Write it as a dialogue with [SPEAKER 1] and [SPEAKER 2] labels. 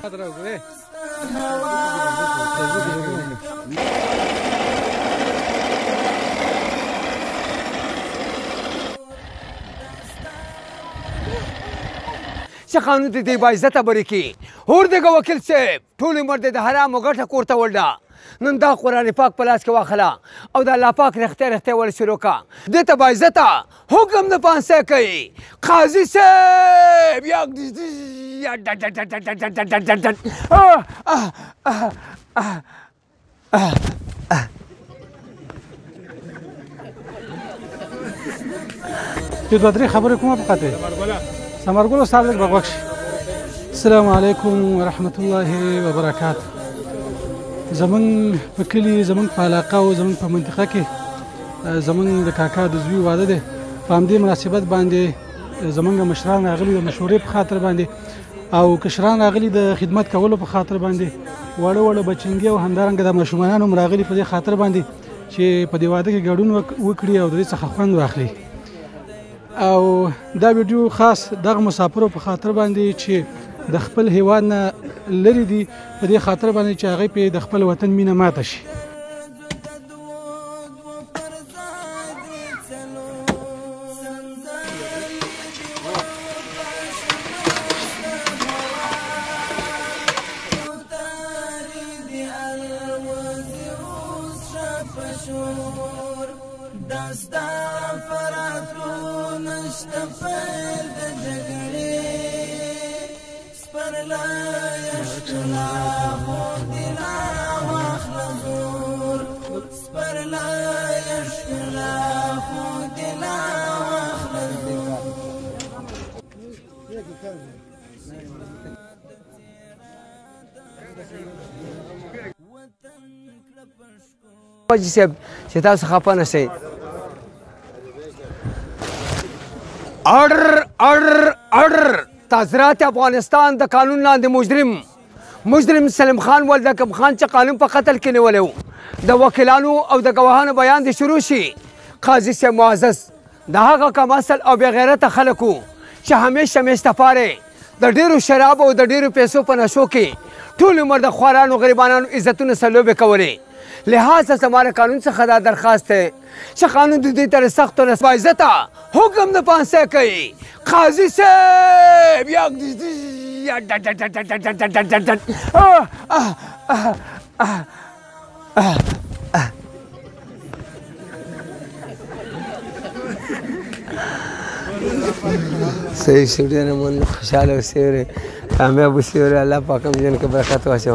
[SPEAKER 1] خطر وګورې
[SPEAKER 2] چې قانون دې با عزته برې کړي هور دغه وکیل صاحب ټول عمر دې د حرامو ګټه کور ته وړله نن دا قرآن پاک په لاس کې واخله او د الله پاک رښتیا رښتیا ول شروع کړه دې ته با عزته حکم د پانسۍ کوي قاضي صاحب
[SPEAKER 1] یو دوه درې خبرې کومه په خاطر ثمرګل صاحب لږ بغوښ السلام علیکم ورحمت الله وبرکاته زمون په کلی زمون په علاقه او زمون په منطقه کې زمون د کاکا د زوی واده دی په همدې مناسبت باندې زمونږ مشران راغلي د مشورې په خاطر باندې او کشران راغلي د خدمت کولو په خاطر باندې واړه واړه بچنګي او همدارنګه د ماشومان هم راغلي په دې خاطر باندې چې په دې واده کې ګډون وکړي او د دې څخه خوند واخلي او دا ویډیو خاص دغه مسافرو په خاطر باندې چې د خپل هیواد نه لري دي په دې خاطر باندې چې هغه په د خپل وطن مینه ماته شي حاجي صاحب چې تاسو خفه نه شئ اړر تعزیرات افغانستان د قانون لاندې مجرم سلیم خان ولدکم خان چې قانون په قتل کې نیولی و د وکیلانو او د ګواهانو بیان دې شروع شي قاضي صاحب معزز د هغه کم اصل او بې غیرته خلکو چې همیشه میشتفاره د ډیرو شرابو او د ډیرو پیسو په نشو کې ټول عمر د خوارانو غریبانانو عزتونه سلوبې کولې لہذا ہمارے قانون سے خدا درخواست ہے کہ قانون دی طرح سخت و باعزتہ حکم د پانسے کئی قاضی صاحب صحیح شکریہ من خوشحال ہو سیورے کامیاب ہو سیورے اللہ پاک ہم جن کے برکات واسے